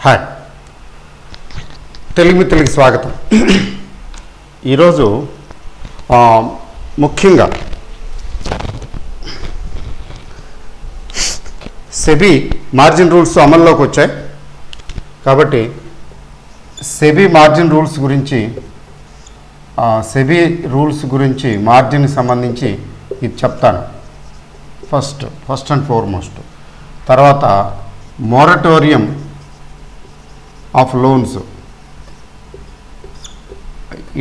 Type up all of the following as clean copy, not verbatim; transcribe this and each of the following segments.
Hi, Telugu మిత్రులకి స్వాగతం. ఈరోజు ముఖ్యంగా సెబీ మార్జిన్ రూల్స్ అమల్లోకి వచ్చాయి కాబట్టి సెబీ మార్జిన్ రూల్స్ గురించి మార్జిన్కి సంబంధించి ఇది చెప్తాను. First and foremost. తర్వాత moratorium of loans,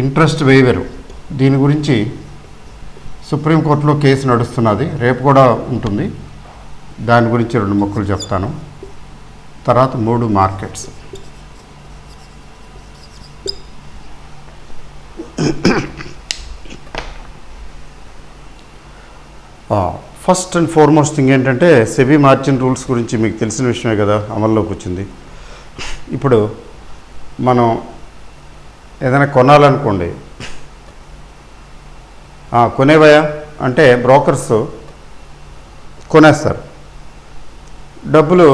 interest waiver, దీని గురించి సుప్రీంకోర్టులో కేసు నడుస్తున్నది, రేపు కూడా ఉంటుంది. దాని గురించి 2 ముక్కలు చెప్తాను. తర్వాత 3 markets. First and foremost thing ఏంటంటే సెబీ మార్జిన్ రూల్స్ గురించి మీకు తెలిసిన విషయమే కదా, అమల్లోకి వచ్చింది. ఇప్పుడు మనం ఏదైనా కొనాలనుకోండి, కొనేవయా అంటే బ్రోకర్స్ కొనేస్తారు. డబ్బులు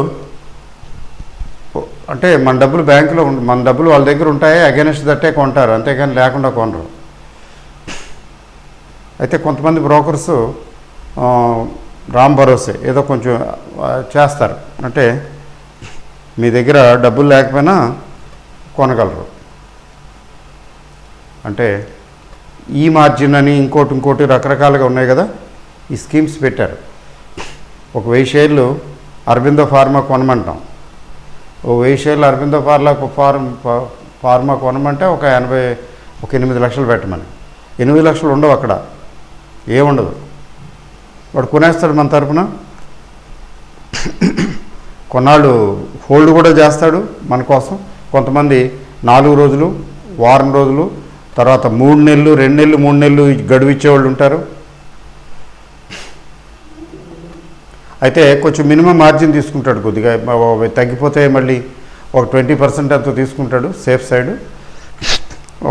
అంటే మన డబ్బులు బ్యాంకులో మన డబ్బులు వాళ్ళ దగ్గర ఉంటాయి, అగైనెస్ట్ దట్టే కొంటారు, అంతేకాని లేకుండా కొనరు. అయితే కొంతమంది బ్రోకర్స్ రామ్ భరోసే ఏదో కొంచెం చేస్తారు, అంటే మీ దగ్గర డబ్బులు లేకపోయినా కొనగలరు. అంటే ఈ మార్జిన్ అని ఇంకోటి రకరకాలుగా ఉన్నాయి కదా, ఈ స్కీమ్స్ పెట్టారు. ఒక 1000 షేర్లు అరబిందో ఫార్మా కొనమంటాం, ఓ 1000 షేర్లు అరబిందో ఫార్మా కొనమంటే ఒక 8 లక్షలు పెట్టమని. 8 లక్షలు ఉండవు అక్కడ, ఏముండదు. వాడు కొనేస్తాడు మన తరపున, కొన్నాళ్ళు హోల్డ్ కూడా చేస్తాడు మన కోసం. కొంతమంది 4 రోజులు, వారం రోజులు, తర్వాత 3 నెలలు, 2 నెలలు, 3 నెలలు గడువు ఇచ్చేవాళ్ళు ఉంటారు. అయితే కొంచెం మినిమం మార్జిన్ తీసుకుంటాడు, కొద్దిగా తగ్గిపోతే మళ్ళీ ఒక 20% అంతా తీసుకుంటాడు సేఫ్ సైడ్.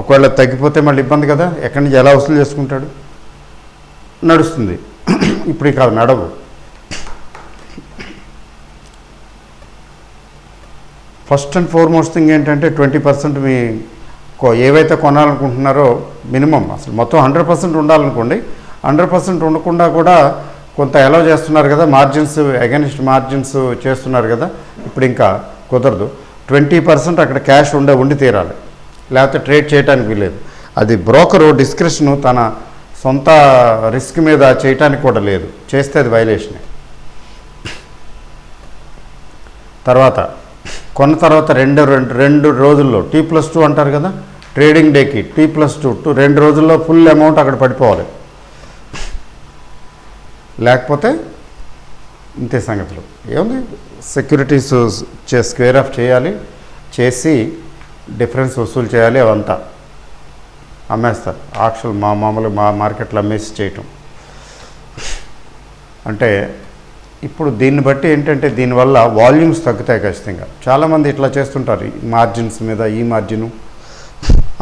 ఒకవేళ తగ్గిపోతే మళ్ళీ ఇబ్బంది కదా, ఎక్కడి నుంచి ఎలా వసూలు చేసుకుంటాడు, నడుస్తుంది. ఇప్పుడు కాదు, నడవు. ఫస్ట్ అండ్ ఫార్మోస్ట్ థింగ్ ఏంటంటే 20% మీ ఏవైతే కొనాలనుకుంటున్నారో మినిమం, అసలు మొత్తం 100% ఉండాలనుకోండి. 100% ఉండకుండా కూడా కొంత అలౌ చేస్తున్నారు కదా, మార్జిన్స్ అగైనెస్ట్ మార్జిన్స్ చేస్తున్నారు కదా. ఇప్పుడు ఇంకా కుదరదు. 20% అక్కడ క్యాష్ ఉండి తీరాలి, లేకపోతే ట్రేడ్ చేయడానికి వీలేదు. అది బ్రోకరు డిస్క్రిప్షను తన సొంత రిస్క్ మీద చేయటానికి కూడా లేదు, చేస్తే అది వైలేషనే. తర్వాత కొన్న తర్వాత రెండు రోజుల్లో T+2 అంటారు కదా, ట్రేడింగ్ డేకి T+2 2 రోజుల్లో ఫుల్ అమౌంట్ అక్కడ పడిపోవాలి, లేకపోతే ఇంతే సంగతులు. ఏముంది, సెక్యూరిటీస్ స్క్వేర్ ఆఫ్ చేయాలి, చేసి డిఫరెన్స్ వసూలు చేయాలి, అవంతా అమ్మేస్తారు. మామూలు మార్కెట్లో అమ్మేసి చేయటం. అంటే ఇప్పుడు దీన్ని బట్టి ఏంటంటే దీనివల్ల వాల్యూమ్స్ తగ్గుతాయి ఖచ్చితంగా. చాలామంది ఇట్లా చేస్తుంటారు, ఈ మార్జిన్స్ మీద ఈ మార్జిను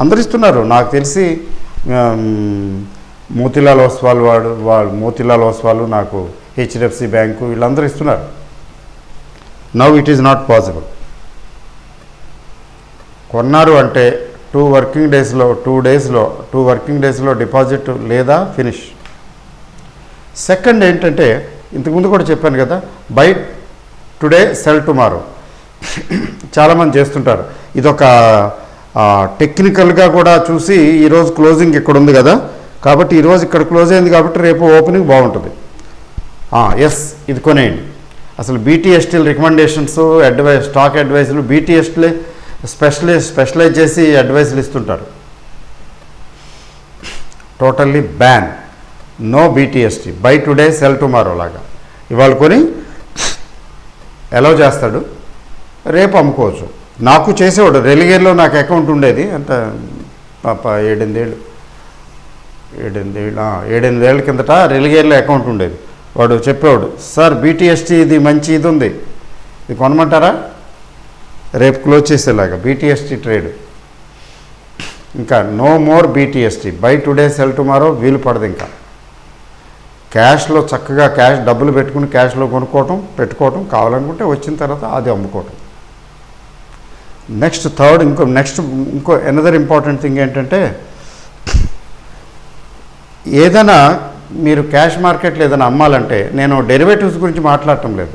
అందరు ఇస్తున్నారు. నాకు తెలిసి మోతీలాల్ ఓస్వాల్ నాకు HDFC బ్యాంకు వీళ్ళందరూ ఇస్తున్నారు. Now it is not possible. కొన్నారు అంటే 2 వర్కింగ్ డేస్లో డిపాజిట్ లేదా ఫినిష్. సెకండ్ ఏంటంటే ఇంతకుముందు కూడా చెప్పాను కదా, బై టుడే సెల్ టుమారో చాలామంది చేస్తుంటారు. ఇదొక టెక్నికల్గా కూడా చూసి ఈరోజు క్లోజింగ్ ఇక్కడ ఉంది కదా, కాబట్టి ఈరోజు ఇక్కడ క్లోజ్ అయింది కాబట్టి రేపు ఓపెనింగ్ బాగుంటుంది, ఎస్ ఇది కొనేయండి. అసలు BTSTL రికమెండేషన్స్, స్టాక్ అడ్వైజులు BTSTలే స్పెషలైజ్ చేసి అడ్వైజులు ఇస్తుంటారు. Totally ban, no BTST, buy today sell tomorrow లాగా. ఇవాళ కొని అలౌ చేస్తాడు, రేపు అమ్ముకోవచ్చు. నాకు చేసేవాడు, రెలిగేర్లో నాకు అకౌంట్ ఉండేది, అంత 7-8 ఏళ్ళ కిందట రెలిగేర్లో అకౌంట్ ఉండేది. వాడు చెప్పేవాడు, సార్ BTST ఇది మంచి ఇది ఉంది, ఇది కొనమంటారా, రేపు క్లోజ్ చేసేలాగా BTST ట్రేడ్. ఇంకా no more BTST, buy today sell tomorrow వీలు పడదు. ఇంకా క్యాష్లో చక్కగా డబ్బులు పెట్టుకుని క్యాష్లో కొనుక్కోవటం, పెట్టుకోవటం, కావాలనుకుంటే వచ్చిన తర్వాత అది అమ్ముకోవటం. ఇంకో ఎనదర్ ఇంపార్టెంట్ థింగ్ ఏంటంటే, ఏదైనా మీరు క్యాష్ మార్కెట్లో ఏదైనా అమ్మాలంటే, నేను డెరివేటివ్స్ గురించి మాట్లాడటం లేదు.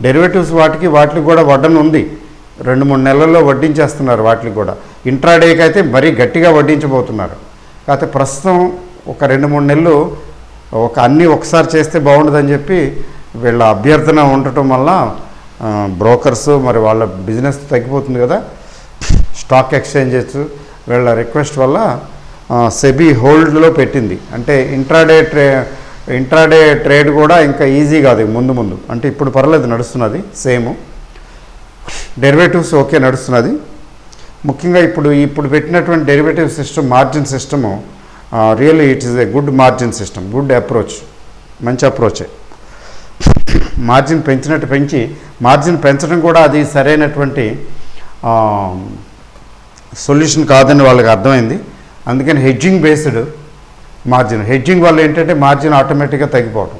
డెరివేటివ్స్ వాటికి కూడా వడ్డన ఉంది. 2-3 నెలల్లో వడ్డించేస్తున్నారు. వాటికి కూడా ఇంట్రాడేకి అయితే మరీ గట్టిగా వడ్డించబోతున్నారు. కాకపోతే ప్రస్తుతం ఒక 2-3 నెలలు అన్నీ ఒకసారి చేస్తే బాగుండదని చెప్పి వీళ్ళ అభ్యర్థన ఉండటం వల్ల బ్రోకర్స్ మరి వాళ్ళ బిజినెస్ తగ్గిపోతుంది కదా. స్టాక్ ఎక్స్చేంజెస్ వీళ్ళ రిక్వెస్ట్ వల్ల సెబీ హోల్డ్లో పెట్టింది. అంటే ఇంట్రాడే ట్రేడ్ కూడా ఇంకా ఈజీ కాదు ముందు. అంటే ఇప్పుడు పర్లేదు, నడుస్తున్నది సేమ్. డెరివేటివ్స్ ఓకే నడుస్తున్నది. ముఖ్యంగా ఇప్పుడు పెట్టినటువంటి derivative system, margin system really it is a good margin system, good approach, మంచి అప్రోచే. మార్జిన్ పెంచి మార్జిన్ పెంచడం కూడా అది సరైనటువంటి సొల్యూషన్ కాదని వాళ్ళకి అర్థమైంది. అందుకని హెడ్జింగ్ బేస్డ్ మార్జిన్, హెడ్జింగ్ వల్ల ఏంటంటే మార్జిన్ ఆటోమేటిక్గా తగ్గిపోవడం.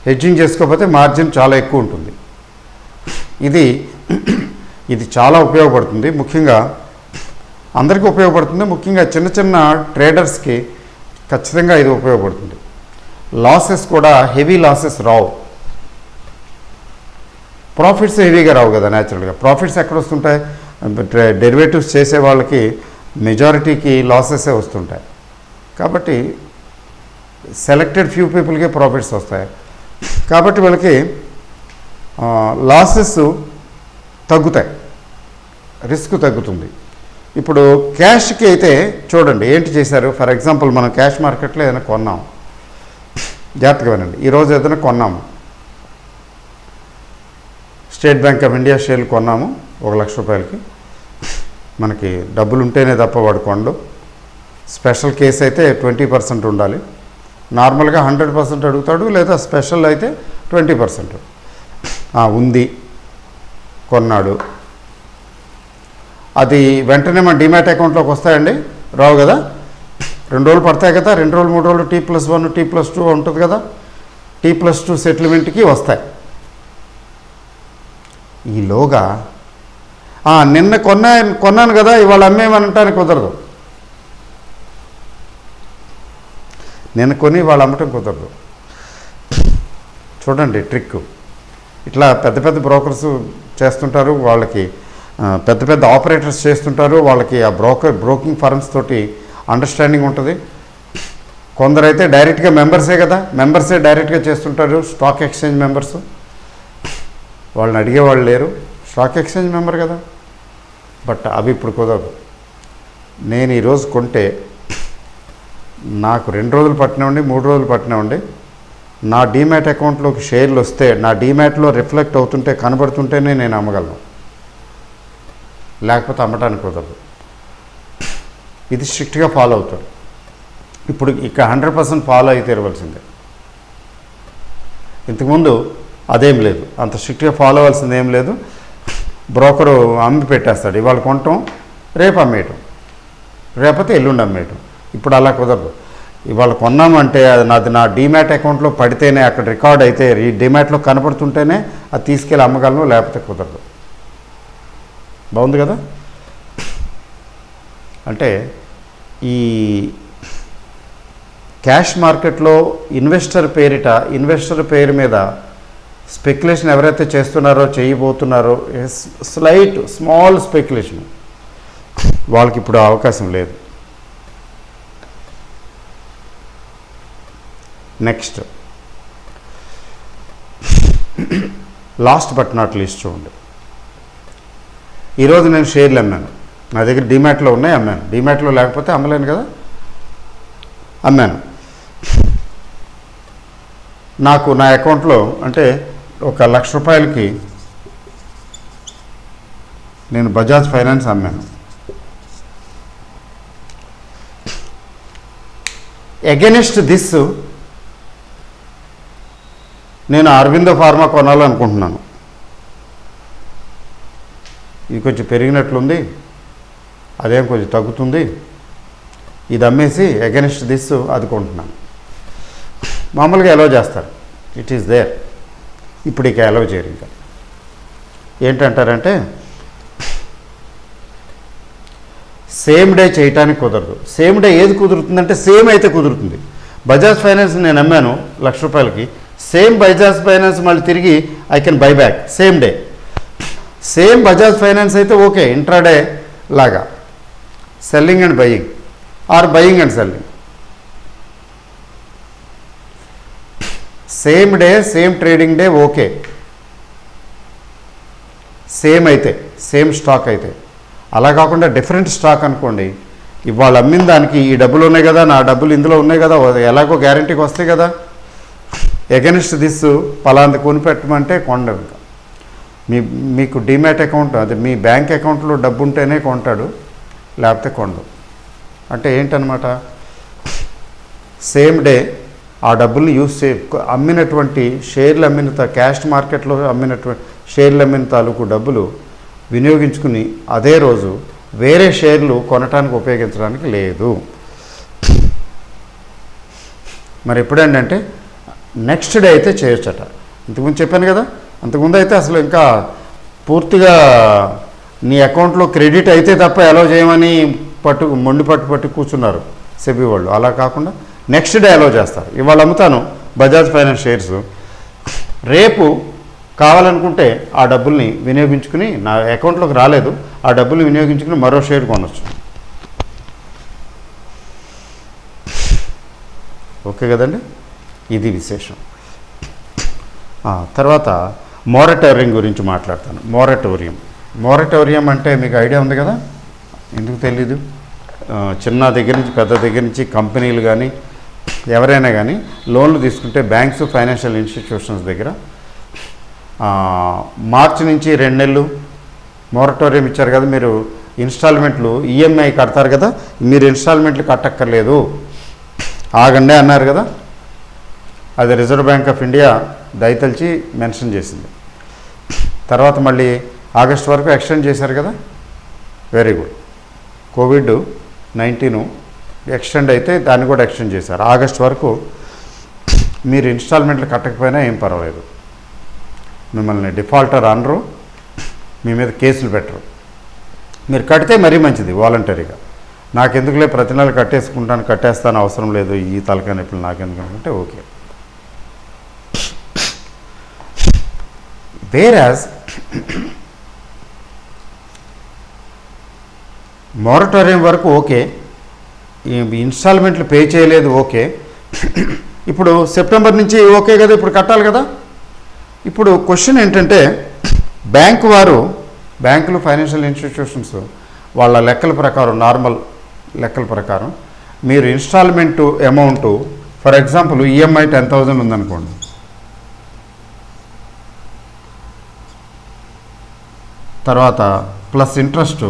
హెడ్జింగ్ చేసుకోకపోతే మార్జిన్ చాలా ఎక్కువ ఉంటుంది. ఇది చాలా ఉపయోగపడుతుంది. ముఖ్యంగా అందరికీ ఉపయోగపడుతుంది. ముఖ్యంగా చిన్న ట్రేడర్స్కి ఖచ్చితంగా ఇది ఉపయోగపడుతుంది. లాసెస్ కూడా హెవీ లాసెస్ రావు, ప్రాఫిట్స్ హెవీగా రావు కదా. న్యాచురల్గా ప్రాఫిట్స్ ఎక్కడ వస్తుంటాయి? డెరివేటివ్స్ చేసే వాళ్ళకి మెజారిటీకి లాసెసే వస్తుంటాయి. కాబట్టి సెలెక్టెడ్ ఫ్యూ పీపుల్కే ప్రాఫిట్స్ వస్తాయి. కాబట్టి వాళ్ళకి లాసెస్ తగ్గుతాయి, రిస్క్ తగ్గుతుంది. ఇప్పుడు క్యాష్కి అయితే చూడండి ఏంటి చేశారు. ఫర్ ఎగ్జాంపుల్ మనం క్యాష్ మార్కెట్లో ఏదైనా కొన్నాం, జాగ్రత్తగా వినండి. ఈరోజు ఏదైనా కొన్నాము, స్టేట్ బ్యాంక్ ఆఫ్ ఇండియా షేర్లు కొన్నాము 1 లక్ష రూపాయలకి. మనకి డబ్బులు ఉంటేనే తప్ప వాడు కొండు. స్పెషల్ కేసు అయితే 20% ఉండాలి. నార్మల్గా 100% అడుగుతాడు, లేదా స్పెషల్ అయితే 20%. ఉంది, కొన్నాడు. అది వెంటనే మన డిమాట్ అకౌంట్లోకి వస్తాయండి? రావు కదా. 2 రోజులు పడతాయి కదా. 2 రోజులు 3 రోజులు T+1 T+2 ఉంటుంది కదా. T+2 సెటిల్మెంట్కి వస్తాయి. ఈలోగా నిన్న కొన్నాను కదా ఇవాళ అమ్మేయమనటానికి కుదరదు. నిన్న కొని ఇవాళ అమ్మటం కుదరదు. చూడండి ట్రిక్. ఇట్లా పెద్ద బ్రోకర్స్ చేస్తుంటారు. వాళ్ళకి పెద్ద ఆపరేటర్స్ చేస్తుంటారు. వాళ్ళకి ఆ బ్రోకింగ్ ఫర్మ్స్ తోటి అండర్స్టాండింగ్ ఉంటుంది. కొందరైతే డైరెక్ట్గా మెంబర్సే డైరెక్ట్గా చేస్తుంటారు. స్టాక్ ఎక్స్చేంజ్ మెంబర్స్, వాళ్ళని అడిగేవాళ్ళు లేరు. స్టాక్ ఎక్స్చేంజ్ మెంబర్ కదా. బట్ అవి ఇప్పుడు కుదరదు. నేను ఈరోజు కొంటే నాకు 2 రోజులు పట్టినవ్వండి, 3 రోజులు పట్టినవ్వండి, నా డీమ్యాట్ అకౌంట్లోకి షేర్లు వస్తే నా డీమ్యాట్లో రిఫ్లెక్ట్ అవుతుంటే కనబడుతుంటేనే నేను అమ్మగలను, లేకపోతే అమ్మటానికి కుదరదు. ఇది స్ట్రిక్ట్గా ఫాలో అవుతాడు. ఇప్పుడు ఇక్కడ 100% ఫాలో అయితే ఇవ్వాల్సిందే. ఇంతకుముందు అదేం లేదు, అంత స్ట్రిక్ట్గా ఫాలో అవ్వాల్సింది ఏం లేదు. బ్రోకరు అమ్మి పెట్టేస్తాడు. ఇవాళ కొనటం, రేపు అమ్మేయటం, రేపతే ఎల్లుండి అమ్మేయటం. ఇప్పుడు అలా కుదరదు. ఇవాళ కొన్నామంటే అది నా డీమ్యాట్ అకౌంట్లో పడితేనే, అక్కడ రికార్డ్ అయితే, ఈ డీమ్యాట్లో కనపడుతుంటేనే అది తీసుకెళ్ళి అమ్మగలను, లేకపోతే కుదరదు. బాగుంది కదా. అంటే ఈ క్యాష్ మార్కెట్లో ఇన్వెస్టర్ పేరు మీద స్పెక్యులేషన్ ఎవరైతే చేయబోతున్నారో స్మాల్ స్పెక్యులేషన్, వాళ్ళకి ఇప్పుడు అవకాశం లేదు. Next, last but not least చూడండి. ఈరోజు నేను షేర్లు అమ్మాను. నా దగ్గర డీమ్యాట్లో ఉన్నాయి, అమ్మాను. డీమ్యాట్లో లేకపోతే అమ్మలేను కదా, అమ్మాను. నాకు నా అకౌంట్లో అంటే 1 లక్ష రూపాయలకి నేను బజాజ్ ఫైనాన్స్ అమ్మాను. అగెనిస్ట్ దిస్ నేను అరవిందో ఫార్మా కొనాలనుకుంటున్నాను. ఇది కొంచెం పెరిగినట్లుంది, అదేం కొంచెం తగ్గుతుంది, ఇది అమ్మేసి అగెనిస్ట్ దిస్ అది కొంటున్నాను. మామూలుగా అలౌ చేస్తారు, ఇట్ ఈస్ దేర్. ఇప్పుడు ఇక అలౌ చేయరు. ఇంకా ఏంటంటారంటే సేమ్ డే చేయటానికి కుదరదు. సేమ్ డే ఏది కుదురుతుందంటే సేమ్ అయితే కుదురుతుంది. బజాజ్ ఫైనాన్స్ నేను అమ్మాను ₹1,00,000, సేమ్ బజాజ్ ఫైనాన్స్ మళ్ళీ తిరిగి I can buy back same day. Same Bajaj finance అయితే ఓకే, ఇంట్రాడే లాగా selling and buying are buying and selling. Same day same trading day okay, same అయితే సేమ్ స్టాక్ అయితే. అలా కాకుండా డిఫరెంట్ స్టాక్ అనుకోండి, ఇవాళ అమ్మిన దానికి ఈ డబ్బులు ఉన్నాయి కదా, నా డబ్బులు ఇందులో ఉన్నాయి కదా, ఎలాగో గ్యారంటీకి వస్తాయి కదా, ఎగెనిస్ట్ దిస్ పలాంది కొనిపెట్టమంటే కొండదు. మీకు డిమ్యాట్ అకౌంట్, అది మీ బ్యాంక్ అకౌంట్లో డబ్బు ఉంటేనే కొంటాడు, లేకపోతే కొండదు. అంటే ఏంటనమాట, సేమ్ డే ఆ డబ్బుల్ని అమ్మినటువంటి షేర్లు అమ్మిన క్యాష్ మార్కెట్లో అమ్మినటువంటి షేర్లు అమ్మిన తాలూకు డబ్బులు వినియోగించుకుని అదే రోజు వేరే షేర్లు కొనటానికి ఉపయోగించడానికి లేదు. మరి ఎప్పుడేంటంటే నెక్స్ట్ డే అయితే చేయొచ్చట. ఇంతకుముందు చెప్పాను కదా, అంతకుముందు అయితే అసలు ఇంకా పూర్తిగా నీ అకౌంట్లో క్రెడిట్ అయితే తప్ప అలౌ చేయమని మొండి పట్టు కూర్చున్నారు సెబీ వాళ్ళు. అలా కాకుండా నెక్స్ట్ డే అలౌ చేస్తారు. ఇవాళ అమ్ముతాను బజాజ్ ఫైనాన్స్ షేర్స్, రేపు కావాలనుకుంటే ఆ డబ్బుల్ని వినియోగించుకుని, నా అకౌంట్లోకి రాలేదు, ఆ డబ్బుల్ని వినియోగించుకుని మరో షేర్ కొనవచ్చు. ఓకే కదండి, ఇది విశేషం. తర్వాత మోరటోరియం గురించి మాట్లాడతాను. మోరటోరియం అంటే మీకు ఐడియా ఉంది కదా, ఎందుకు తెలీదు? చిన్న దగ్గర నుంచి పెద్ద దగ్గర నుంచి కంపెనీలు కానీ ఎవరైనా కానీ లోన్లు తీసుకుంటే బ్యాంక్స్, ఫైనాన్షియల్ ఇన్స్టిట్యూషన్స్ దగ్గర మార్చి నుంచి 2 నెలలు మోరటోరియం ఇచ్చారు కదా. మీరు ఇన్స్టాల్మెంట్లు ఈఎంఐ కడతారు కదా, మీరు ఇన్స్టాల్మెంట్లు కట్టక్కర్లేదు, ఆగండి అన్నారు కదా. అది రిజర్వ్ బ్యాంక్ ఆఫ్ ఇండియా దయతలిచి మెన్షన్ చేసింది. తర్వాత మళ్ళీ ఆగస్ట్ వరకు ఎక్స్టెండ్ చేశారు కదా, వెరీ గుడ్. కోవిడ్-19 ఎక్స్టెండ్ అయితే దాన్ని కూడా ఎక్స్టెండ్ చేశారు. ఆగస్ట్ వరకు మీరు ఇన్స్టాల్మెంట్లు కట్టకపోయినా ఏం పర్వాలేదు, మిమ్మల్ని డిఫాల్టర్ అనరు, మీ మీద కేసులు పెట్టరు. మీరు కడితే మరీ మంచిది వాలంటరీగా. నాకెందుకులే ప్రతి నెల కట్టేస్తాను అవసరం లేదు, ఈ తలకాయ నొప్పులు నాకెందుకు అనుకుంటే ఓకే. వేరాజ్ మోరటోరియం వరకు ఓకే, ఇన్స్టాల్మెంట్లు పే చేయలేదు ఓకే. ఇప్పుడు సెప్టెంబర్ నుంచి ఓకే కదా, ఇప్పుడు కట్టాలి కదా. ఇప్పుడు క్వశ్చన్ ఏంటంటే, బ్యాంకులు, ఫైనాన్షియల్ ఇన్స్టిట్యూషన్స్ వాళ్ళ లెక్కల ప్రకారం, నార్మల్ లెక్కల ప్రకారం మీరు instalment amount, for example EMI 10,000 ఉందనుకోండి, తర్వాత ప్లస్ ఇంట్రెస్ట్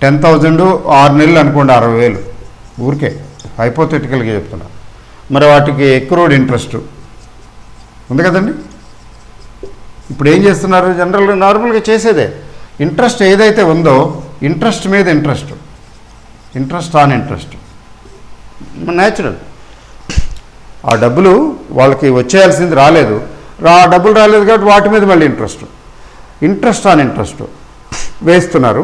10,000 6 నెలలు అనుకోండి, 60,000 ఊరికే హైపోథెటికల్గా చెప్తున్నా. మరి వాటికి ఎక్రూడ్ ఇంట్రెస్ట్ ఉంది కదండి. ఇప్పుడు ఏం చేస్తున్నారు, నార్మల్గా చేసేదే ఇంట్రెస్ట్ ఏదైతే ఉందో, ఇంట్రెస్ట్ మీద ఇంట్రెస్ట్ ఆన్ ఇంట్రెస్ట్ న్యాచురల్. ఆ డబ్బులు వాళ్ళకి వచ్చేయాల్సింది రాలేదు, డబ్బులు రాలేదు కాబట్టి వాటి మీద మళ్ళీ ఇంట్రెస్ట్ ఆన్ ఇంట్రెస్ట్ వేస్తున్నారు.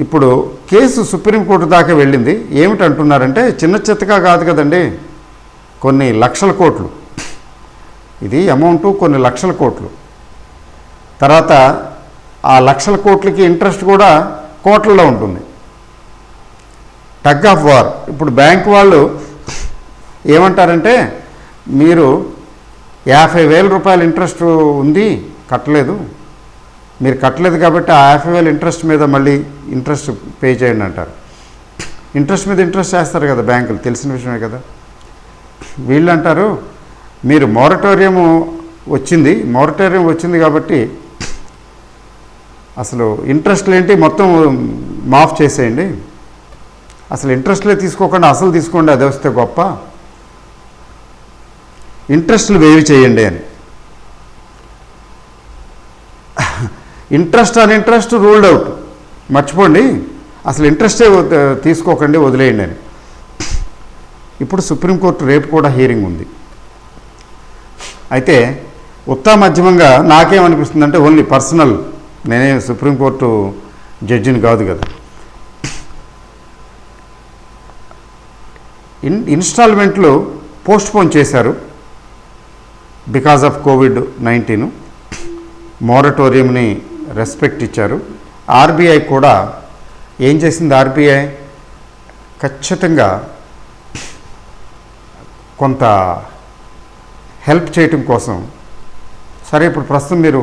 ఇప్పుడు కేసు సుప్రీంకోర్టు దాకా వెళ్ళింది. ఏమిటంటున్నారంటే, చిన్న చిత్తగా కాదు కదండి, కొన్ని లక్షల కోట్లు, ఇది అమౌంటు కొన్ని లక్షల కోట్లు. తర్వాత ఆ లక్షల కోట్లకి ఇంట్రెస్ట్ కూడా కోట్లలో ఉంటుంది. Tug of war. ఇప్పుడు బ్యాంక్ వాళ్ళు ఏమంటారంటే, మీరు 50,000 రూపాయలు ఇంట్రెస్ట్ ఉంది, మీరు కట్టలేదు కాబట్టి ఆ 50,000 ఇంట్రెస్ట్ మీద మళ్ళీ ఇంట్రెస్ట్ పే చేయండి అంటారు. ఇంట్రెస్ట్ మీద ఇంట్రెస్ట్ చేస్తారు కదా బ్యాంకులు, తెలిసిన విషయమే కదా. వీళ్ళు అంటారు, మీరు మోరటోరియం వచ్చింది కాబట్టి అసలు ఇంట్రెస్ట్లు ఏంటి మొత్తం మాఫ్ చేసేయండి, అసలు ఇంట్రెస్ట్లే తీసుకోకుండా అసలు తీసుకోండి, అది వస్తే గొప్ప, ఇంట్రెస్ట్లు వేవ్ చేయండి అని. Interest on interest ruled out, మర్చిపోండి, అసలు ఇంట్రెస్టే తీసుకోకండి, వదిలేయండి అని. ఇప్పుడు సుప్రీంకోర్టు రేపు కూడా హీరింగ్ ఉంది. అయితే మధ్యమంగా నాకేమనిపిస్తుందంటే, ఓన్లీ పర్సనల్, నేనే సుప్రీంకోర్టు జడ్జిని కాదు కదా. ఇన్స్టాల్మెంట్లు పోస్ట్పోన్ చేశారు బికాజ్ ఆఫ్ కోవిడ్-19. మోరటోరియంని రెస్పెక్ట్ ఇచ్చారు. ఆర్బీఐ కూడా ఏం చేసింది? ఆర్బీఐ ఖచ్చితంగా కొంత హెల్ప్ చేయటం కోసం, సరే ఇప్పుడు ప్రస్తుతం మీరు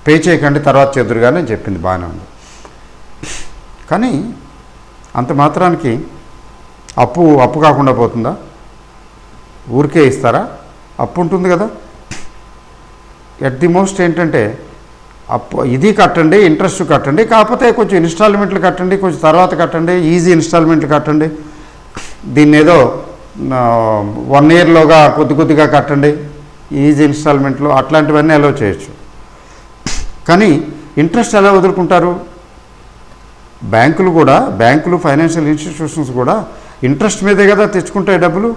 పే చేయకండి తర్వాత చేదురుగానే చెప్పింది, బాగానే ఉంది. కానీ అంత మాత్రానికి అప్పు కాకుండా పోతుందా? ఊరికే ఇస్తారా? అప్పు ఉంటుంది కదా. ఎట్ ది మోస్ట్ ఏంటంటే అప్పు ఇది కట్టండి, ఇంట్రెస్ట్ కట్టండి, కాకపోతే కొంచెం ఇన్స్టాల్మెంట్లు కట్టండి, కొంచెం తర్వాత కట్టండి, ఈజీ ఇన్స్టాల్మెంట్లు కట్టండి, దీన్ని ఏదో 1 ఇయర్లోగా కొద్దిగా కట్టండి, ఈజీ ఇన్స్టాల్మెంట్లు, అట్లాంటివన్నీ అలౌ చేయొచ్చు. కానీ ఇంట్రెస్ట్ ఎలా వదులుకుంటారు? బ్యాంకులు ఫైనాన్షియల్ ఇన్స్టిట్యూషన్స్ కూడా ఇంట్రెస్ట్ మీదే కదా తెచ్చుకుంటాయి డబ్బులు.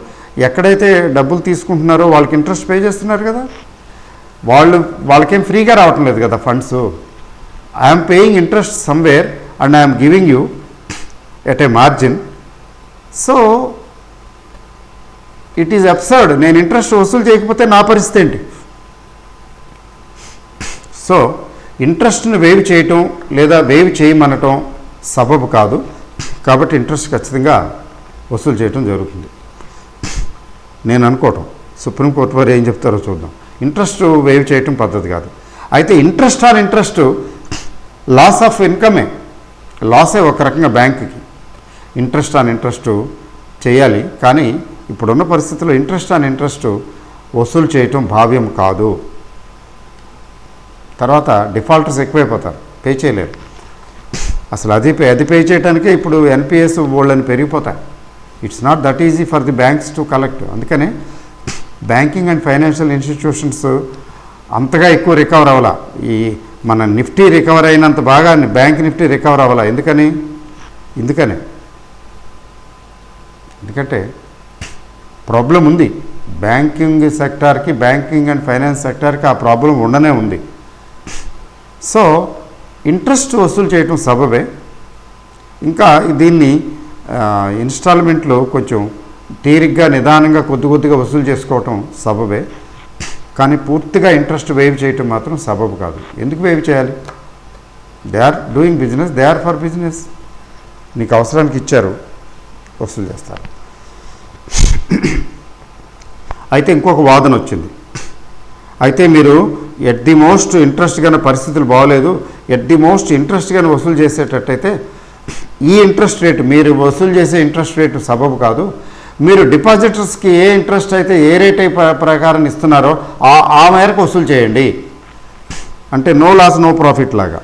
ఎక్కడైతే డబ్బులు తీసుకుంటున్నారో వాళ్ళకి ఇంట్రెస్ట్ పే చేస్తున్నారు కదా. వాళ్ళకేం ఫ్రీగా రావటం లేదు కదా funds. I'm paying interest somewhere and I'm giving you at a margin. So it is absurd. నేను ఇంట్రెస్ట్ వసూలు చేయకపోతే నా పరిస్థితి ఏంటి? సో ఇంట్రెస్ట్ని వేవ్ చేయటం లేదా వేవ్ చేయమనటం సబబు కాదు. కాబట్టి ఇంట్రెస్ట్ ఖచ్చితంగా వసూలు చేయటం జరుగుతుంది నేను అనుకోవటం. సుప్రీంకోర్టు వారు ఏం చెప్తారో చూద్దాం. ఇంట్రెస్ట్ వేవ్ చేయటం పద్ధతి కాదు. అయితే interest on interest loss of ఇన్కమే, లాసే ఒక రకంగా బ్యాంకుకి. ఇంట్రెస్ట్ ఆన్ ఇంట్రెస్ట్ చేయాలి, కానీ ఇప్పుడున్న పరిస్థితుల్లో ఇంట్రెస్ట్ ఆన్ ఇంట్రెస్ట్ వసూలు చేయటం భావ్యం కాదు. తర్వాత డిఫాల్టర్స్ ఎక్కువైపోతారు, పే చేయలేరు. అసలు అది పే చేయడానికే ఇప్పుడు ఎన్పిఎస్ బోల్డ్ని పెరిగిపోతాయి. It's not that easy for the banks to collect. అందుకనే బ్యాంకింగ్ అండ్ ఫైనాన్షియల్ ఇన్స్టిట్యూషన్స్ అంతగా ఎక్కువ రికవర్ అవ్వాల. ఈ మన నిఫ్టీ రికవర్ అయినంత బాగా బ్యాంక్ నిఫ్టీ రికవర్ అవ్వాల. ఎందుకంటే ప్రాబ్లం ఉంది బ్యాంకింగ్ సెక్టార్కి, బ్యాంకింగ్ అండ్ ఫైనాన్స్ సెక్టార్కి ఆ ప్రాబ్లం ఉండనే ఉంది. సో ఇంట్రెస్ట్ వసూలు చేయటం సబబే. ఇంకా దీన్ని ఇన్స్టాల్మెంట్లో కొంచెం తీరిగ్గా నిదానంగా కొద్దిగా వసూలు చేసుకోవటం సబబే. కానీ పూర్తిగా ఇంట్రెస్ట్ వేవ్ చేయటం మాత్రం సబబు కాదు. ఎందుకు వేవ్ చేయాలి? They are doing business, they are for business. నీకు అవసరానికి ఇచ్చారు, వసూలు చేస్తారు. అయితే ఇంకొక వాదన వచ్చింది. అయితే మీరు ఎట్ ది మోస్ట్ ఇంట్రెస్ట్ కానీ పరిస్థితులు బాగోలేదు, ఎట్ ది మోస్ట్ ఇంట్రెస్ట్ కానీ వసూలు చేసేటట్టయితే ఈ ఇంట్రెస్ట్ రేటు, మీరు వసూలు చేసే ఇంట్రెస్ట్ రేటు సబబు కాదు. మీరు డిపాజిటర్స్కి ఏ ఇంట్రెస్ట్ అయితే ఏ రేట్ ప్రకారం ఇస్తున్నారో ఆ మేరకు వసూలు చేయండి. అంటే నో లాస్ నో ప్రాఫిట్ లాగా.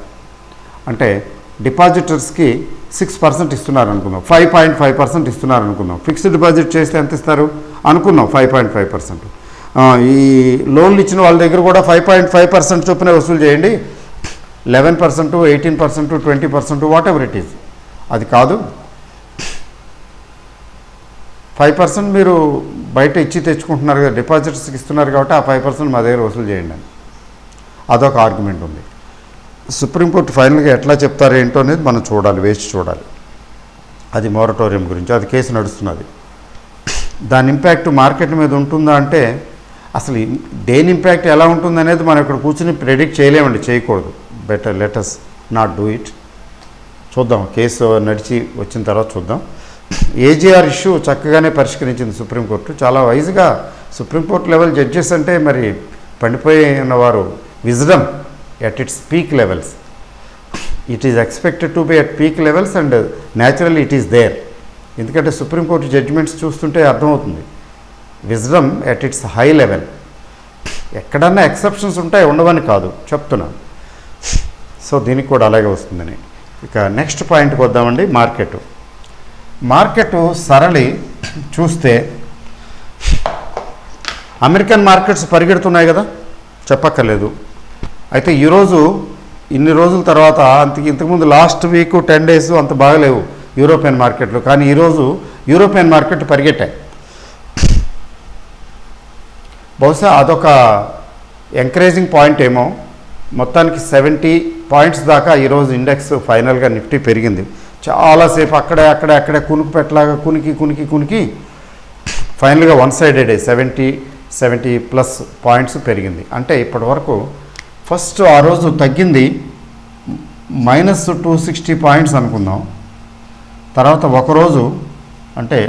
అంటే డిపాజిటర్స్కి 6% ఇస్తున్నారు అనుకుందాం, 5.5% ఇస్తున్నారు అనుకుందాం. ఫిక్స్డ్ డిపాజిట్ చేస్తే ఎంత ఇస్తారు అనుకుందాం, 5.5%. ఈ లోన్లు ఇచ్చిన వాళ్ళ దగ్గర కూడా 5.5% చొప్పున వసూలు చేయండి. 11%, 18%, 20%, వాట్ ఎవర్ ఇట్ ఈజ్. అది కాదు, 5% మీరు బయట ఇచ్చి తెచ్చుకుంటున్నారు కదా, డిపాజిట్స్కి ఇస్తున్నారు కాబట్టి ఆ 5% మా దగ్గర వసూలు చేయండి అని. అదొక ఆర్గ్యుమెంట్ ఉంది. సుప్రీంకోర్టు ఫైనల్గా ఎట్లా చెప్తారో ఏంటో అనేది మనం చూడాలి, వేచి చూడాలి. అది మోరటోరియం గురించి, అది కేసు నడుస్తున్నది. దాని ఇంపాక్ట్ మార్కెట్ మీద ఉంటుందా అంటే అసలు దేని ఇంపాక్ట్ ఎలా ఉంటుంది అనేది మనం ఇక్కడ కూర్చుని ప్రెడిక్ట్ చేయలేమండి, చేయకూడదు. Better let us not do it. చూద్దాం, కేసు నడిచి వచ్చిన తర్వాత చూద్దాం. ఏజీఆర్ ఇష్యూ చక్కగానే పరిష్కరించింది సుప్రీంకోర్టు. చాలా వైజ్గా సుప్రీంకోర్టు లెవెల్ జడ్జెస్ అంటే మరి పండిపోయి ఉన్నవారు. Wisdom at its peak levels. It is expected to be at peak levels and naturally it is there. ఎందుకంటే సుప్రీంకోర్టు జడ్జిమెంట్స్ చూస్తుంటే అర్థమవుతుంది. Wisdom at its high level. ఎక్కడన్నా ఎక్సెప్షన్స్ ఉంటాయి, ఉండవని కాదు చెప్తున్నాను. సో దీనికి కూడా అలాగే వస్తుందని. ఇక నెక్స్ట్ పాయింట్కి వద్దామండి. మార్కెట్ సరళి చూస్తే అమెరికన్ మార్కెట్స్ పరిగెడుతున్నాయి కదా, చెప్పక్కర్లేదు. అయితే ఈరోజు ఇన్ని రోజుల తర్వాత ఇంతకుముందు లాస్ట్ వీక్ 10 days అంత బాగలేవు యూరోపియన్ మార్కెట్లు. కానీ ఈరోజు యూరోపియన్ మార్కెట్ పరిగెట్టాయి. బహుశా అదొక ఎంకరేజింగ్ పాయింట్ ఏమో. మొత్తానికి 70 పాయింట్స్ దాకా ఈరోజు ఇండెక్స్ ఫైనల్గా నిఫ్టీ పెరిగింది. చాలాసేపు అక్కడే కునుకు పెట్టలాగా కునికి ఫైనల్గా వన్ సైడెడ్ 70 ప్లస్ పాయింట్స్ పెరిగింది. అంటే ఇప్పటి వరకు ఫస్ట్ ఆ రోజు తగ్గింది -260 పాయింట్స్ అనుకుందాం. తర్వాత ఒకరోజు అంటే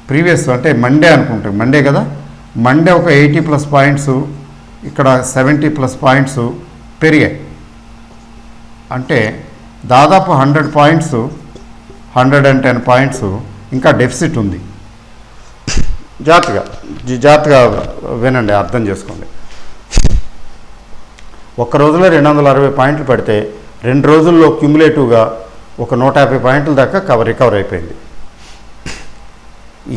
ప్రీవియస్ అంటే మండే అనుకుంటాం, మండే కదా, మండే ఒక 80 ప్లస్ పాయింట్స్, ఇక్కడ 70 ప్లస్ పాయింట్స్ పెరిగాయి. అంటే దాదాపు 100 పాయింట్స్ 110 పాయింట్స్ ఇంకా డెఫిసిట్ ఉంది. జాగ్రత్తగా వినండి, అర్థం చేసుకోండి. ఒక్క రోజులో 260 పాయింట్లు పడితే 2 రోజుల్లో క్యుములేటివ్గా ఒక 150 పాయింట్ల దాకా రికవర్ అయిపోయింది.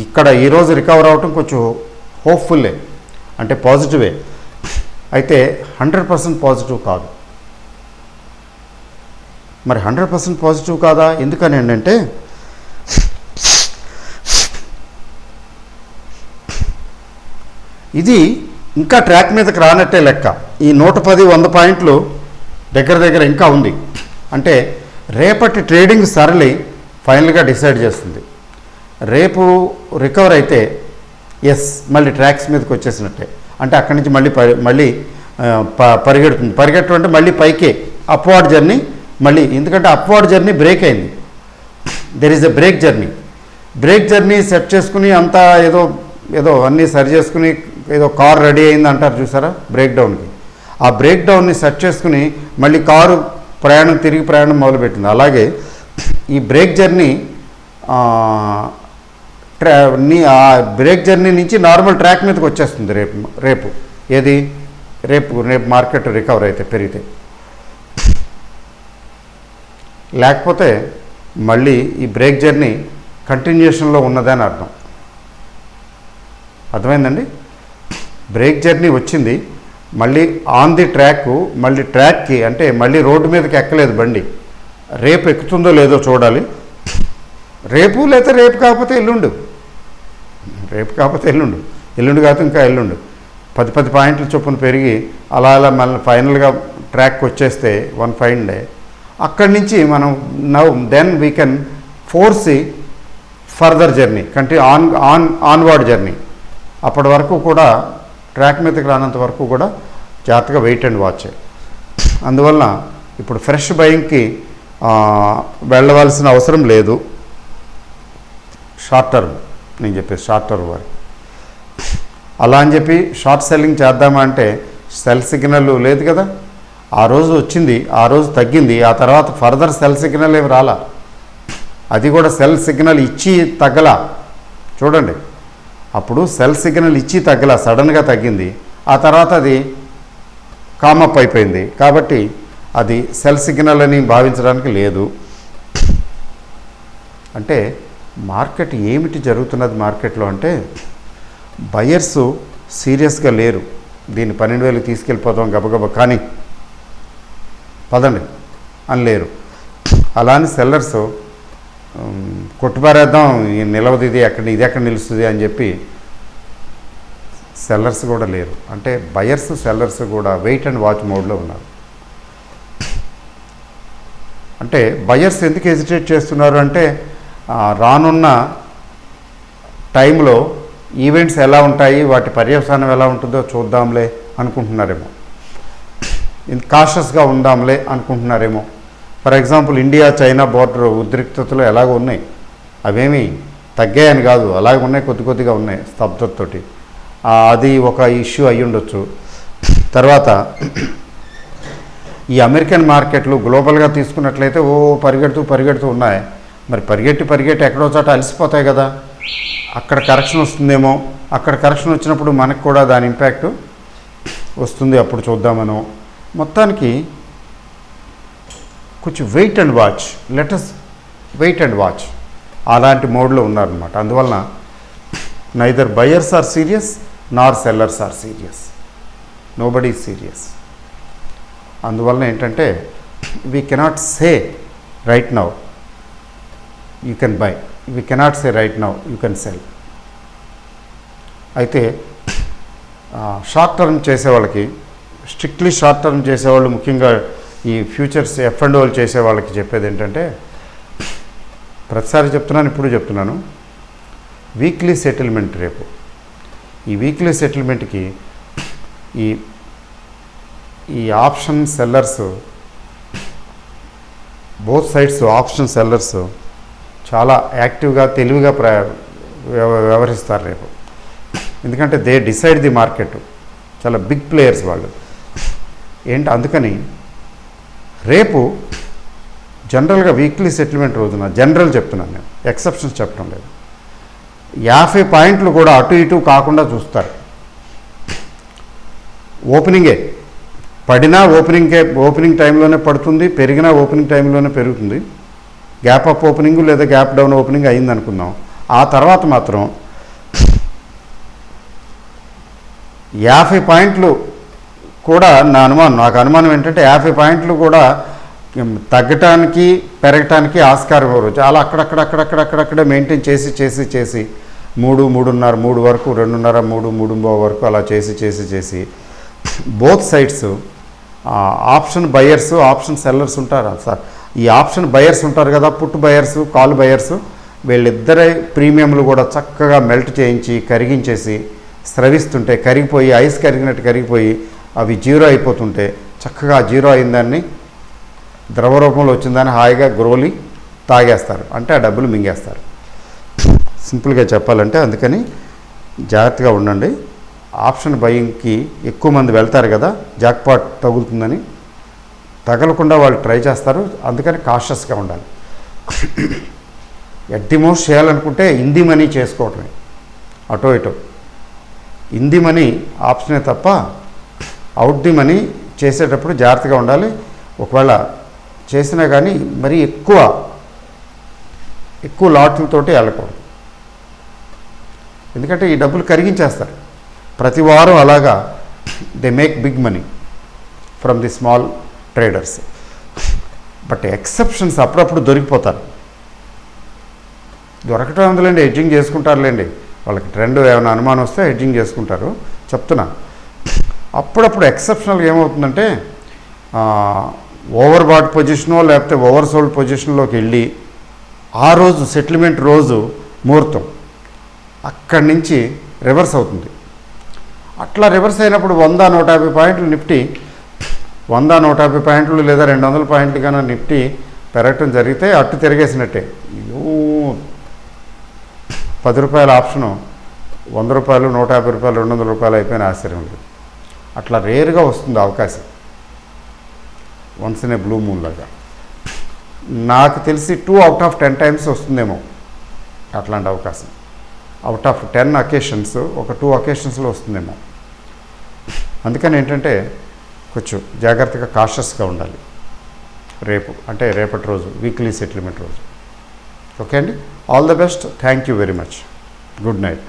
ఇక్కడ ఈరోజు రికవర్ అవటం కొంచెం హోప్ఫుల్లే, అంటే పాజిటివే, అయితే 100% పాజిటివ్ కాదు. మరి 100% పాజిటివ్ కాదా? ఎందుకని ఏంటంటే ఇది ఇంకా ట్రాక్ మీదకి రానట్టే లెక్క. ఈ 110-100 పాయింట్లు దగ్గర ఇంకా ఉంది. అంటే రేపటి ట్రేడింగ్ సరళి ఫైనల్గా డిసైడ్ చేస్తుంది. రేపు రికవర్ అయితే ఎస్ మళ్ళీ ట్రాక్స్ మీదకి వచ్చేసినట్టే, అంటే అక్కడి నుంచి మళ్ళీ పరిగెట్టడం అంటే మళ్ళీ పైకే అప్వార్డ్ జర్నీ మళ్ళీ, ఎందుకంటే అప్వార్డ్ జర్నీ బ్రేక్ అయింది. There is a break journey set చేసుకుని అంతా ఏదో అన్నీ సరి చేసుకుని ఏదో కార్ రెడీ అయింది అంటారు చూసారా బ్రేక్ డౌన్కి. ఆ బ్రేక్ డౌన్ని సెట్ చేసుకుని మళ్ళీ కారు తిరిగి ప్రయాణం మొదలుపెట్టింది. అలాగే ఈ బ్రేక్ జర్నీ నుంచి నార్మల్ ట్రాక్ మీదకి వచ్చేస్తుంది రేపు రేపు మార్కెట్ రికవర్ అయితే పెరిగితే. లేకపోతే మళ్ళీ ఈ బ్రేక్ జర్నీ కంటిన్యూషన్లో ఉన్నదని అర్థం. అర్థమైందండి? బ్రేక్ జర్నీ వచ్చింది, మళ్ళీ ఆన్ ది ట్రాక్, మళ్ళీ ట్రాక్కి అంటే మళ్ళీ రోడ్డు మీదకి ఎక్కలేదు బండి. రేపు ఎక్కుతుందో లేదో చూడాలి. రేపు కాకపోతే ఎల్లుండు, ఎల్లుండి కాకపోతే ఇంకా ఎల్లుండు 10 పాయింట్ల చొప్పున పెరిగి అలా మళ్ళీ ఫైనల్గా ట్రాక్ వచ్చేస్తే వన్ ఫైన్ డే. అక్కడి నుంచి మనం then we can force further journey onward journey. అప్పటి వరకు కూడా ట్రాక్ మీదకి రానంత వరకు కూడా జాగ్రత్తగా వెయిట్ అండ్ వాచ్. అందువలన ఇప్పుడు ఫ్రెష్ బయింగ్కి వెళ్ళవలసిన అవసరం లేదు. షార్ట్ టర్మ్ నేను చెప్పేది షార్ట్ టర్మ్ వారికి. అలా అని చెప్పి షార్ట్ సెల్లింగ్ చేద్దామా అంటే సెల్ సిగ్నల్ లేదు కదా. ఆ రోజు వచ్చింది, ఆ రోజు తగ్గింది, ఆ తర్వాత ఫర్దర్ సెల్ సిగ్నల్ ఏమి రాలా. అది కూడా సెల్ సిగ్నల్ ఇచ్చి తగ్గలా. చూడండి, అప్పుడు సెల్ సిగ్నల్ ఇచ్చి తగ్గలా, సడన్గా తగ్గింది. ఆ తర్వాత అది కామప్ అయిపోయింది. కాబట్టి అది సెల్ సిగ్నల్ అని భావించడానికి లేదు. అంటే మార్కెట్ ఏమిటి జరుగుతున్నది మార్కెట్లో అంటే బయర్స్ సీరియస్గా లేరు. దీన్ని 12,000 తీసుకెళ్ళిపోతాం గబగబా కానీ పదండి అని లేరు. అలానే సెల్లర్స్ కొట్టుబారేద్దాం, నిలవదు, ఇది ఎక్కడ నిలుస్తుంది అని చెప్పి సెల్లర్స్ కూడా లేరు. అంటే బయర్స్ సెల్లర్స్ కూడా వెయిట్ అండ్ వాచ్ మోడ్లో ఉన్నారు. అంటే బయర్స్ ఎందుకు హెజిటేట్ చేస్తున్నారు అంటే రానున్న టైంలో ఈవెంట్స్ ఎలా ఉంటాయి, వాటి పర్యవసానం ఎలా ఉంటుందో చూద్దాంలే అనుకుంటున్నారేమో, కాషస్గా ఉందాంలే అనుకుంటున్నారేమో. For example India China border ఉద్రిక్తతలు ఎలాగో ఉన్నాయి, అవేమీ తగ్గాయని కాదు, అలాగే ఉన్నాయి, కొద్దిగా ఉన్నాయి స్తబ్దతతోటి. అది ఒక ఇష్యూ అయ్యి ఉండొచ్చు. తర్వాత ఈ అమెరికన్ మార్కెట్లు గ్లోబల్గా తీసుకున్నట్లయితే పరిగెడుతూ ఉన్నాయి. మరి పరిగెట్టి ఎక్కడో చోట అలసిపోతాయి కదా, అక్కడ కరెక్షన్ వస్తుందేమో. అక్కడ కరెక్షన్ వచ్చినప్పుడు మనకు కూడా దాని ఇంపాక్ట్ వస్తుంది, అప్పుడు చూద్దామనో. మొత్తానికి కొంచెం వెయిట్ అండ్ వాచ్ అలాంటి మోడ్లో ఉన్నారనమాట. అందువలన neither buyers are serious nor sellers are serious, nobody is serious. అందువలన ఏంటంటే we cannot say right now you can buy, we cannot say right now you can sell. అయితే షార్ట్ టర్మ్ చేసే వాళ్ళకి strictly short term చేసేవాళ్ళు, ముఖ్యంగా ఈ futures F and ఓలు చేసే వాళ్ళకి చెప్పేది ఏంటంటే, ప్రతిసారి చెప్తున్నాను, ఇప్పుడు చెప్తున్నాను, వీక్లీ సెటిల్మెంట్ రేపు. ఈ వీక్లీ సెటిల్మెంట్కి ఈ ఈ option sellers, both sides option sellers చాలా యాక్టివ్గా తెలివిగా వ్యవహరిస్తారు రేపు. ఎందుకంటే దే డిసైడ్ ది మార్కెట్, చాలా బిగ్ ప్లేయర్స్ వాళ్ళు. అందుకని రేపు జనరల్గా వీక్లీ సెటిల్మెంట్ రోజున, జనరల్ చెప్తున్నాను నేను, ఎక్సెప్షన్స్ చెప్పడం లేదు, 50 పాయింట్లు కూడా అటు ఇటు కాకుండా చూస్తారు. ఓపెనింగే పడినా ఓపెనింగ్ టైంలోనే పడుతుంది, పెరిగినా ఓపెనింగ్ టైంలోనే పెరుగుతుంది. గ్యాప్ అప్ ఓపెనింగ్ లేదా గ్యాప్ డౌన్ ఓపెనింగ్ అయింది అనుకుందాం. ఆ తర్వాత మాత్రం 50 పాయింట్లు కూడా నాకు అనుమానం ఏంటంటే 50 పాయింట్లు కూడా తగ్గటానికి పెరగటానికి ఆస్కారం ఇవ్వరు. చాలా అక్కడక్కడే మెయింటైన్ చేసి 3, 3.5, 3 వరకు, 2.5, 3, 3.5 వరకు అలా చేసి both sides option buyers, option sellers ఉంటారు సార్. ఈ ఆప్షన్ బయర్స్ ఉంటారు కదా, పుట్ బయర్స్, కాల్ బయర్స్, వీళ్ళిద్దరే ప్రీమియంలు కూడా చక్కగా మెల్ట్ చేయించి కరిగించేసి స్రవిస్తుంటే, కరిగిపోయి ఐస్ కరిగినట్టు కరిగిపోయి అవి జీరో అయిపోతుంటే, చక్కగా జీరో అయిందాన్ని ద్రవ రూపంలో వచ్చిందని హాయిగా గ్రోలి తాగేస్తారు, అంటే ఆ డబ్బులు మింగేస్తారు. సింపుల్గా చెప్పాలంటే అందుకని జాగ్రత్తగా ఉండండి. ఆప్షన్ బయింగ్కి ఎక్కువ మంది వెళ్తారు కదా, జాక్పాట్ తగులుతుందని, తగలకుండా వాళ్ళు ట్రై చేస్తారు. అందుకని కాషియస్గా ఉండాలి. ఎట్ ది మోస్ట్ చేయాలనుకుంటే ఇంది మనీ చేసుకోవటమే, అటో ఇటో. ఇంది మనీ ఆప్షనే తప్ప అవుట్ ది మనీ చేసేటప్పుడు జాగ్రత్తగా ఉండాలి. ఒకవేళ చేసినా కానీ మరీ ఎక్కువ లాట్లతోటి వెళ్ళకూడదు. ఎందుకంటే ఈ డబ్బులు కరిగించేస్తారు ప్రతి వారం. అలాగా they make big money from the small traders. But exceptions అప్పుడప్పుడు దొరికిపోతారు. దొరకటం ఉందిలేండి, హెడ్జింగ్ చేసుకుంటారులేండి. వాళ్ళకి ట్రెండ్ ఏమైనా అనుమానం వస్తే హెడ్జింగ్ చేసుకుంటారు, చెప్తున్నా. అప్పుడప్పుడు ఎక్సెప్షనల్గా ఏమవుతుందంటే ఓవర్ బాట్ పొజిషనో లేకపోతే ఓవర్ సోల్డ్ పొజిషన్లోకి వెళ్ళి ఆ రోజు సెటిల్మెంట్ రోజు ముహూర్తం అక్కడి నుంచి రివర్స్ అవుతుంది. అట్లా రివర్స్ అయినప్పుడు 100-150 పాయింట్లు నిఫ్టీ, 100-150 పాయింట్లు లేదా 200 పాయింట్లు కన్నా నిఫ్టీ పెరగటం జరిగితే అట్టు తిరిగేసినట్టే. 10 రూపాయల ఆప్షను 100 రూపాయలు, 150 రూపాయలు, 200 రూపాయలు అయిపోయిన ఆశ్చర్యం లేదు. అట్లా రేరుగా వస్తుంది అవకాశం, once in a blue moon లాగా. నాకు తెలిసి 2 out of 10 టైమ్స్ వస్తుందేమో అట్లాంటి అవకాశం. అవుట్ ఆఫ్ 10 అకేషన్స్ ఒక 2 అకేషన్స్లో వస్తుందేమో. అందుకని ఏంటంటే కొంచెం జాగ్రత్తగా కాషియస్గా ఉండాలి రేపు, అంటే రేపటి రోజు వీక్లీ సెటిల్మెంట్ రోజు. ఓకే అండి, all the best, thank you very much, good night.